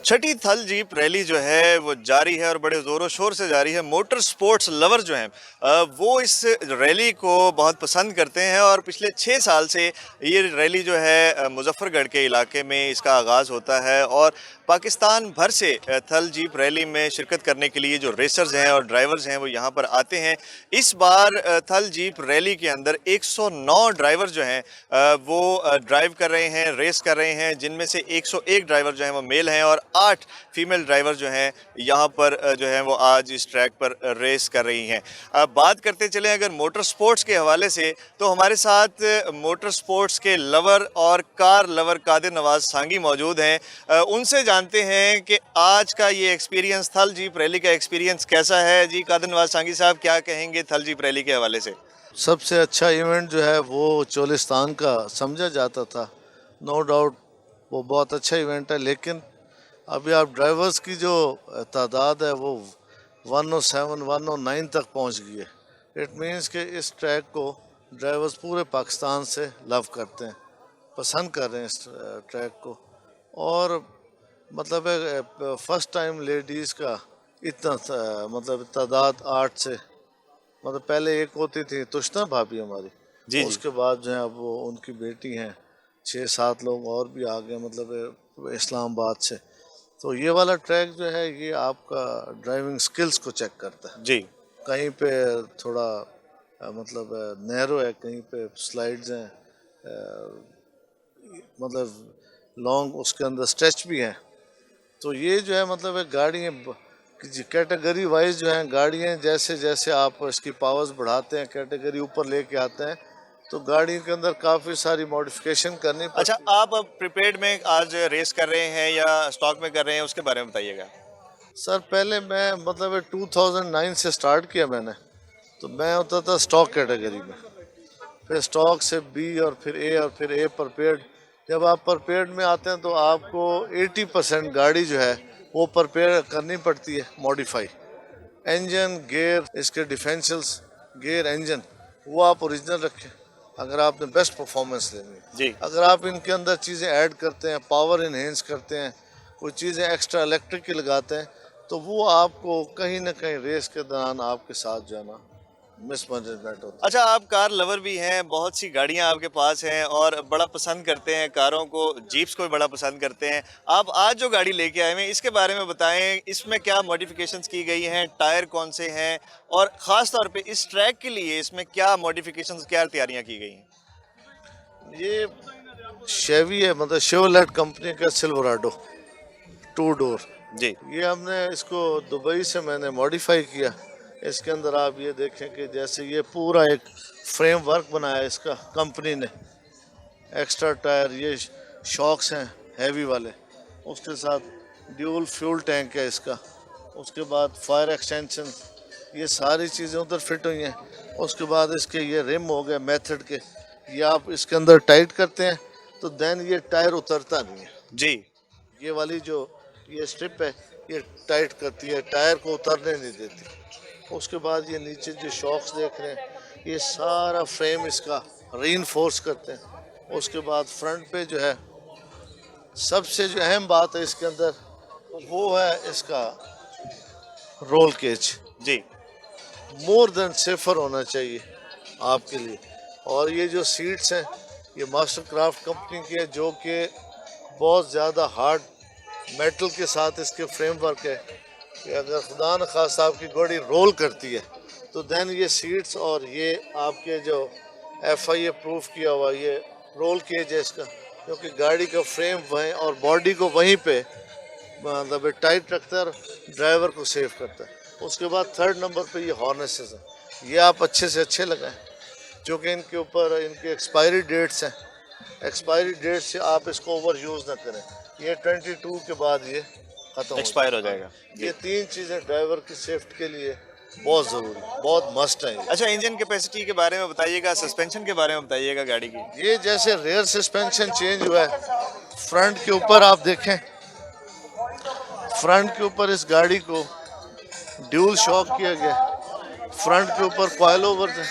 छठी थल jeep rally जो है वो जारी है और बड़े जोरों शोर से जारी है। मोटर स्पोर्ट्स लवर जो हैं वो इस रैली को बहुत पसंद करते हैं और पिछले 6 साल से ये रैली जो है मुजफ्फरगढ़ के इलाके में इसका आगाज़ होता है और पाकिस्तान भर से थल जीप रैली में शिरकत करने के लिए जो रेसर्स हैं और ड्राइवर्स हैं वो यहाँ पर आते हैं। इस बार थल जीप रैली के अंदर 109 ड्राइवर जो हैं वो ड्राइव कर रहे हैं, रेस कर रहे हैं, जिनमें से 101 ड्राइवर जो हैं वो मेल हैं और 8 फीमेल ड्राइवर जो हैं यहाँ पर जो हैं वो आज इस ट्रैक पर रेस कर रही हैं। अब बात करते चलें अगर मोटर स्पोर्ट्स के हवाले से, तो हमारे साथ मोटर स्पोर्ट्स के लवर और कार लवर कादिर नवाज सांगी मौजूद हैं। उनसे जानते हैं कि आज का ये एक्सपीरियंस, थल जीप रैली का एक्सपीरियंस कैसा है। जी कादिर नवाज सांगी साहब, क्या कहेंगे थल जीप रैली के हवाले से? सबसे अच्छा इवेंट जो है वो चोलिस्तान का समझा जाता था, नो डाउट वो बहुत अच्छा इवेंट है। लेकिन अभी आप ड्राइवर्स की जो तादाद है वो 107 109 तक पहुंच गई है। इट मीन्स कि इस ट्रैक को ड्राइवर्स पूरे पाकिस्तान से लव करते हैं, पसंद कर रहे हैं इस ट्रैक को। और मतलब फर्स्ट टाइम लेडीज़ का इतना मतलब तादाद 8 से, मतलब पहले एक होती थी तुष्ना भाभी हमारी जी उसके बाद जो है अब वो उनकी बेटी हैं, 6-7 लोग और भी आ गए मतलब इस्लामाबाद से। तो ये वाला ट्रैक जो है ये आपका ड्राइविंग स्किल्स को चेक करता है। जी कहीं पे थोड़ा मतलब नैरो है, कहीं पे स्लाइड्स हैं, मतलब लॉन्ग उसके अंदर स्ट्रेच भी है। तो ये जो है मतलब एक गाड़ी कैटेगरी वाइज जो है गाड़ियाँ, जैसे जैसे आप इसकी पावर्स बढ़ाते हैं, कैटेगरी ऊपर लेके आते हैं, तो गाड़ी के अंदर काफ़ी सारी मॉडिफिकेशन करनी पड़ती अच्छा, है। आप अब प्रिपेयर्ड में आज रेस कर रहे हैं या स्टॉक में कर रहे हैं, उसके बारे में बताइएगा। सर पहले मैं मतलब 2009 से स्टार्ट किया मैंने, तो मैं होता था स्टॉक कैटेगरी में, फिर स्टॉक से बी और फिर ए और फिर ए परपेयर्ड। जब आप परपेयर्ड में आते हैं तो आपको 80% गाड़ी जो है वो परपेयर करनी पड़ती है, मॉडिफाई इंजन गियर, इसके डिफेंशियल्स गियर इंजन वो आप ओरिजिनल रखें अगर आपने बेस्ट परफॉर्मेंस लेनी है। जी अगर आप इनके अंदर चीज़ें ऐड करते हैं, पावर इन्हेंस करते हैं, कोई चीज़ें एक्स्ट्रा इलेक्ट्रिक की लगाते हैं, तो वो आपको कहीं ना कहीं रेस के दौरान आपके साथ जो है ना मिसमैनेजमेंट होता है। अच्छा, आप कार लवर भी हैं, बहुत सी गाड़ियां आपके पास हैं और बड़ा पसंद करते हैं कारों को, जीप्स को भी बड़ा पसंद करते हैं। आप आज जो गाड़ी लेके आए हैं इसके बारे में बताएं, इसमें क्या मॉडिफिकेशंस की गई हैं, टायर कौन से हैं और ख़ास तौर पे इस ट्रैक के लिए इसमें क्या मॉडिफिकेशंस, क्या तैयारियां की गई हैं? ये शेवी है, मतलब शेवलेट कंपनी का सिल्वराडो 2 डोर। जी ये हमने इसको दुबई से मैंने मॉडिफाई किया। इसके अंदर आप ये देखें कि जैसे ये पूरा एक फ्रेम वर्क बनाया इसका कंपनी ने, एक्स्ट्रा टायर, ये शॉक्स हैं हैवी वाले, उसके साथ ड्यूल फ्यूल टैंक है इसका, उसके बाद फायर एक्सटेंशन, ये सारी चीज़ें उधर फिट हुई हैं। उसके बाद इसके ये रिम हो गए मेथड के, ये आप इसके अंदर टाइट करते हैं तो देन ये टायर उतरता नहीं है। जी ये वाली जो ये स्ट्रिप है ये टाइट करती है, टायर को उतरने नहीं देती। उसके बाद ये नीचे जो शॉक्स देख रहे हैं ये सारा फ्रेम इसका रीइंफोर्स करते हैं। उसके बाद फ्रंट पे जो है सबसे जो अहम बात है इसके अंदर वो है इसका रोल केज, जी मोर देन सेफर होना चाहिए आपके लिए। और ये जो सीट्स हैं ये मास्टर क्राफ्ट कंपनी की है, जो कि बहुत ज़्यादा हार्ड मेटल के साथ इसके फ्रेमवर्क है कि अगर खुदा न खास्ता आपकी गाड़ी रोल करती है तो देन ये सीट्स और ये आपके जो FIA प्रूफ किया हुआ ये रोल केज है इसका, क्योंकि गाड़ी का फ्रेम वहीं और बॉडी को वहीं पे मतलब टाइट रखता है और ड्राइवर को सेव करता है। उसके बाद थर्ड नंबर पे ये हॉर्नेसेस हैं, ये आप अच्छे से अच्छे लगाएं, जो कि इनके ऊपर इनके एक्सपायरी डेट्स हैं। एक्सपायरी डेट से आप इसको ओवर यूज़ ना करें, ये 22 के बाद ये ख़त्म एक्सपायर हो जाएगा। ये 3 चीज़ें ड्राइवर की सेफ्टी के लिए बहुत ज़रूरी, बहुत मस्ट है। अच्छा, इंजन कैपेसिटी के बारे में बताइएगा, सस्पेंशन के बारे में बताइएगा गाड़ी की। ये जैसे रेयर सस्पेंशन चेंज हुआ है, फ्रंट के ऊपर आप देखें, फ्रंट के ऊपर इस गाड़ी को ड्यूल शॉक किया गया, फ्रंट के ऊपर कॉइल ओवर है,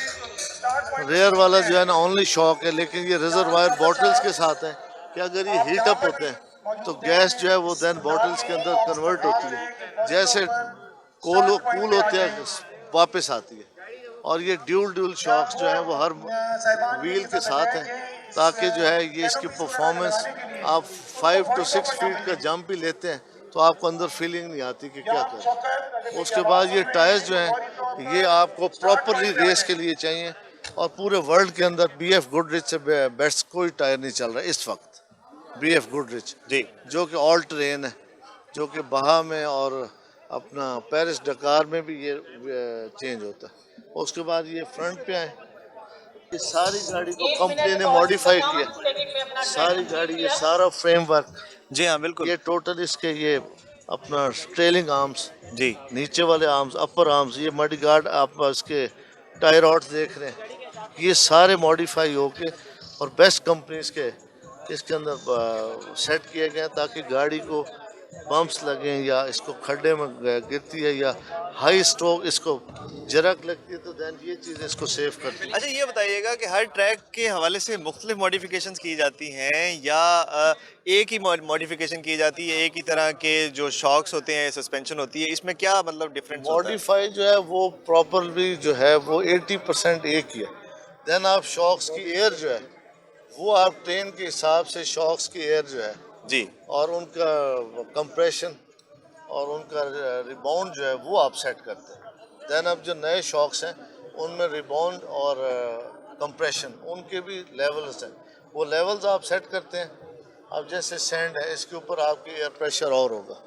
रेयर वाला जो है ना ओनली शॉक है, लेकिन ये रिजर्वायर बॉटल्स के साथ है कि अगर ये हीट अप होते हैं तो गैस जो है वो देन बॉटल्स के अंदर कन्वर्ट होती है, जैसे कूल होते हैं वापस आती है। और ये ड्यूल शॉक्स जो है वो हर व्हील के साथ हैं, ताकि जो है ये इसकी परफॉर्मेंस, आप 5 to 6 फीट का जंप भी लेते हैं तो आपको अंदर फीलिंग नहीं आती कि क्या करें। उसके बाद ये टायर्स जो हैं ये आपको प्रॉपरली रेस के लिए चाहिए, और पूरे वर्ल्ड के अंदर BF गुडरिच से बेस्ट कोई टायर नहीं चल रहा है इस वक्त। BF गुडरिच जी जो कि ऑल ट्रेन है, जो कि बहा में और अपना पेरिस डकार में भी ये चेंज होता है। उसके बाद ये फ्रंट पे आए, ये सारी गाड़ी को कंपनी ने मॉडिफाई किया, सारी गाड़ी ये सारा फ्रेमवर्क, जी हाँ बिल्कुल ये टोटल इसके ये अपना ट्रेलिंग आर्म्स, जी नीचे वाले आर्म्स, अपर आर्म्स, ये मड गार्ड आप इसके टायर रॉड्स देख रहे हैं, ये सारे मॉडिफाई होके और बेस्ट कंपनीज के इसके अंदर सेट किए गए हैं, ताकि गाड़ी को बम्प्स लगें या इसको खड्डे में गिरती है या हाई स्ट्रोक इसको जरक लगती है, तो दैन ये चीज़ इसको सेव करती है। अच्छा ये बताइएगा कि हर ट्रैक के हवाले से मुख्तलिफ मॉडिफिकेशंस की जाती हैं या एक ही मॉडिफिकेशन की जाती है, एक ही तरह के जो शॉक्स होते हैं, सस्पेंशन होती है, इसमें क्या मतलब डिफरेंस होता है? मॉडिफाई जो है वो प्रॉपरली जो है वो 80% एक ही है। देन आप शॉक्स की एयर जो है वो आप ट्रेन के हिसाब से शॉक्स की एयर जो है जी और उनका कंप्रेशन और उनका रिबाउंड जो है वो आप सेट करते हैं। देन अब जो नए शॉक्स हैं उनमें रिबाउंड और कंप्रेशन उनके भी लेवल्स हैं, वो लेवल्स आप सेट करते हैं। अब जैसे सैंड है, इसके ऊपर आपकी एयर प्रेशर और होगा।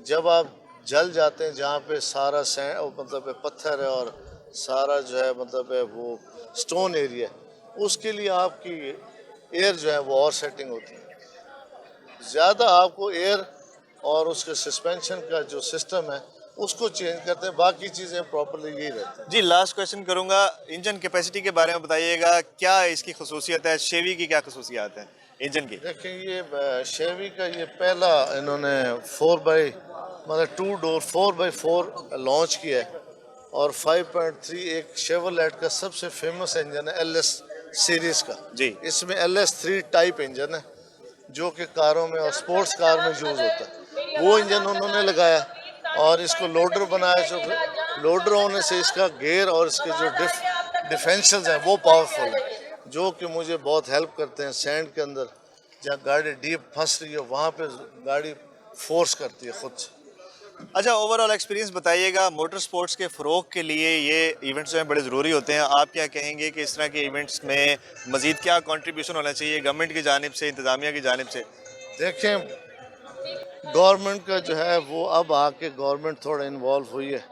जब आप जल जाते हैं जहाँ पे सारा सैंड मतलब है, पत्थर है और सारा जो है मतलब है वो स्टोन एरिया है, उसके लिए आपकी एयर जो है वो और सेटिंग होती है। ज़्यादा आपको एयर और उसके सस्पेंशन का जो सिस्टम है उसको चेंज करते हैं, बाकी चीज़ें प्रॉपरली यही रहती हैं। जी लास्ट क्वेश्चन करूंगा, इंजन कैपेसिटी के बारे में बताइएगा, क्या इसकी खसूसियत है, शेवी की क्या खसूसियात हैं इंजन की? देखिए ये शेवी का ये पहला इन्होंने 4x मतलब 2 डोर 4x4 लॉन्च किया है, और 5.3 एक शेवरलेट का सबसे फेमस इंजन है LS सीरीज़ का। जी इसमें LS3 टाइप इंजन है जो कि कारों में और स्पोर्ट्स कार में यूज़ होता है, वो इंजन उन्होंने लगाया और इसको लोडर बनाया। जो लोडर होने से इसका गेयर और इसके जो डिफेंशल्स हैं वो पावरफुल है, जो कि मुझे बहुत हेल्प करते हैं सैंड के अंदर। जहाँ गाड़ी डीप फंस रही है वहाँ पे गाड़ी फोर्स करती है खुद से। अच्छा ओवरऑल एक्सपीरियंस बताइएगा, मोटर स्पोर्ट्स के फ़रोग के लिए ये इवेंट्स जो हैं बड़े ज़रूरी होते हैं। आप क्या कहेंगे कि इस तरह के इवेंट्स में मज़ीद क्या कंट्रीब्यूशन होना चाहिए गवर्नमेंट की जानिब से, इंतज़ामिया की जानिब से? देखें गवर्नमेंट का जो है वो अब आके गवर्नमेंट थोड़ा इन्वॉल्व हुई है।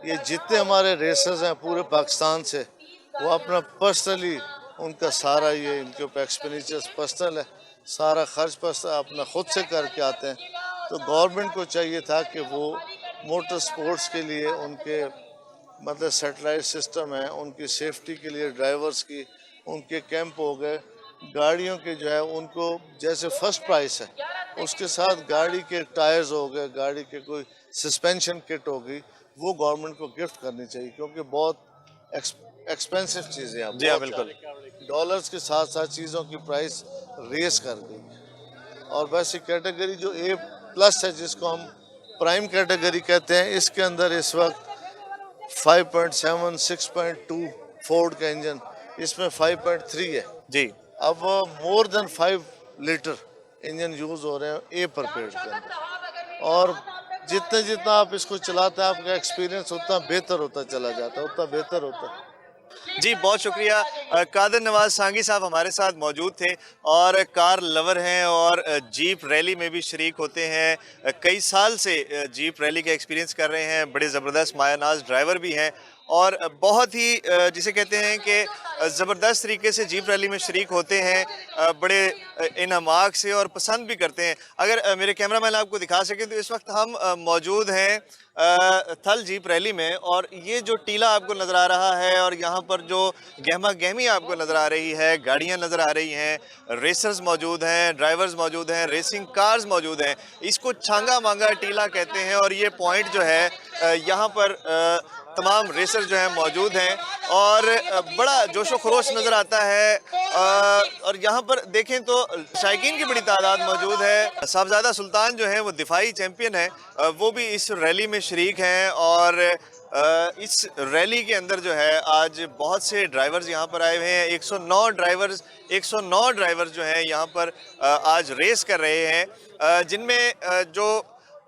ये जितने हमारे रेसर्स हैं पूरे पाकिस्तान से, वो अपना पर्सनली उनका सारा ये इनके ऊपर एक्सपेंडिचर्स पर्सनल है, सारा खर्च पर्सनल अपना खुद से करके आते हैं। तो गवर्नमेंट को चाहिए था कि वो मोटर स्पोर्ट्स के लिए उनके मतलब सेटेलाइट सिस्टम है, उनकी सेफ्टी के लिए ड्राइवर्स की उनके कैंप हो गए, गाड़ियों के जो है उनको जैसे फर्स्ट प्राइस है उसके साथ गाड़ी के टायर्स हो गए, गाड़ी के कोई सस्पेंशन किट हो गई, वो गवर्नमेंट को गिफ्ट करनी चाहिए, क्योंकि बहुत एक्सपेंसिव चीज़ें हैं। जी हाँ बिल्कुल। डॉलर्स के साथ साथ चीज़ों की प्राइस रेस कर गई। और वैसी कैटेगरी जो A+ है जिसको हम प्राइम कैटेगरी कहते हैं, इसके अंदर इस वक्त 5.7 6.2 फोर्ड का इंजन, इसमें 5.3 है। जी अब more than 5 litre engine use हो रहे हैं A पर पेड़ के अंदर, और जितने जितना आप इसको चलाते हैं आपका एक्सपीरियंस उतना बेहतर होता चला जाता है, उतना बेहतर होता है। जी बहुत शुक्रिया। कादर नवाज सांगी साहब हमारे साथ मौजूद थे और कार लवर हैं और जीप रैली में भी शरीक होते हैं। कई साल से जीप रैली का एक्सपीरियंस कर रहे हैं, बड़े ज़बरदस्त मायानाज ड्राइवर भी हैं और बहुत ही जिसे कहते हैं कि ज़बरदस्त तरीके से जीप रैली में शरीक होते हैं, बड़े इनामाक से और पसंद भी करते हैं। अगर मेरे कैमरामैन आपको दिखा सकें तो इस वक्त हम मौजूद हैं थल जीप रैली में, और ये जो टीला आपको नज़र आ रहा है और यहाँ पर जो गहमा गहमी आपको नज़र आ रही है, गाड़ियाँ नज़र आ रही हैं, रेसर्स मौजूद हैं, ड्राइवर्स मौजूद हैं, रेसिंग कार्स मौजूद हैं, इसको छांगा मांगा टीला कहते हैं। और ये पॉइंट जो है यहाँ पर तमाम रेसर जो हैं मौजूद हैं और बड़ा जोशो खरोश नज़र आता है। और यहाँ पर देखें तो शायकीन की बड़ी तादाद मौजूद है। साहबजादा सुल्तान जो हैं वो दिफाई चैम्पियन हैं, वो भी इस रैली में शरीक हैं। और इस रैली के अंदर जो है आज बहुत से ड्राइवर्स यहाँ पर आए हुए हैं। 109 ड्राइवर्स जो हैं यहाँ पर आज रेस कर रहे हैं, जिनमें जो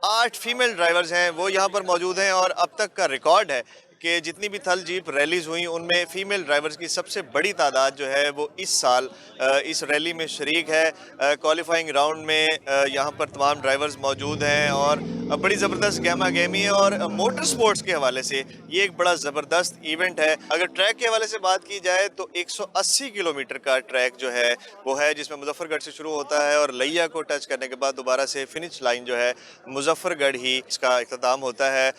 8 फीमेल ड्राइवर्स हैं वो यहाँ पर मौजूद हैं। और अब तक का रिकॉर्ड है कि जितनी भी थल जीप रैलीज हुई उनमें फ़ीमेल ड्राइवर्स की सबसे बड़ी तादाद जो है वो इस साल इस रैली में शरीक है। क्वालिफाइंग राउंड में यहाँ पर तमाम ड्राइवर्स मौजूद हैं और बड़ी ज़बरदस्त गहमा गहमी है। और मोटर स्पोर्ट्स के हवाले से ये एक बड़ा ज़बरदस्त इवेंट है। अगर ट्रैक के हवाले से बात की जाए तो 180 किलोमीटर का ट्रैक जो है वो है, जिसमें मुजफ्फरगढ़ से शुरू होता है और लिया को टच करने के बाद दोबारा से फिनिश लाइन जो है मुजफ्फरगढ़ ही इसका इख्तिताम होता है।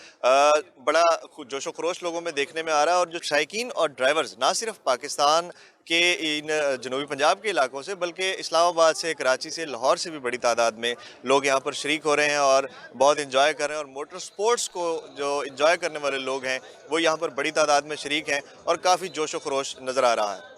बड़ा जोशो खरोश लोगों में देखने में आ रहा है। और जो शायकीन और ड्राइवर्स ना सिर्फ पाकिस्तान के इन जनूबी पंजाब के इलाकों से बल्कि इस्लामाबाद से, कराची से, लाहौर से भी बड़ी तादाद में लोग यहाँ पर शरीक हो रहे हैं और बहुत इंजॉय कर रहे हैं। और मोटर स्पोर्ट्स को जो इंजॉय करने वाले लोग हैं वो यहाँ पर बड़ी तादाद में शरीक हैं और काफ़ी जोशो खरोश नज़र आ रहा है।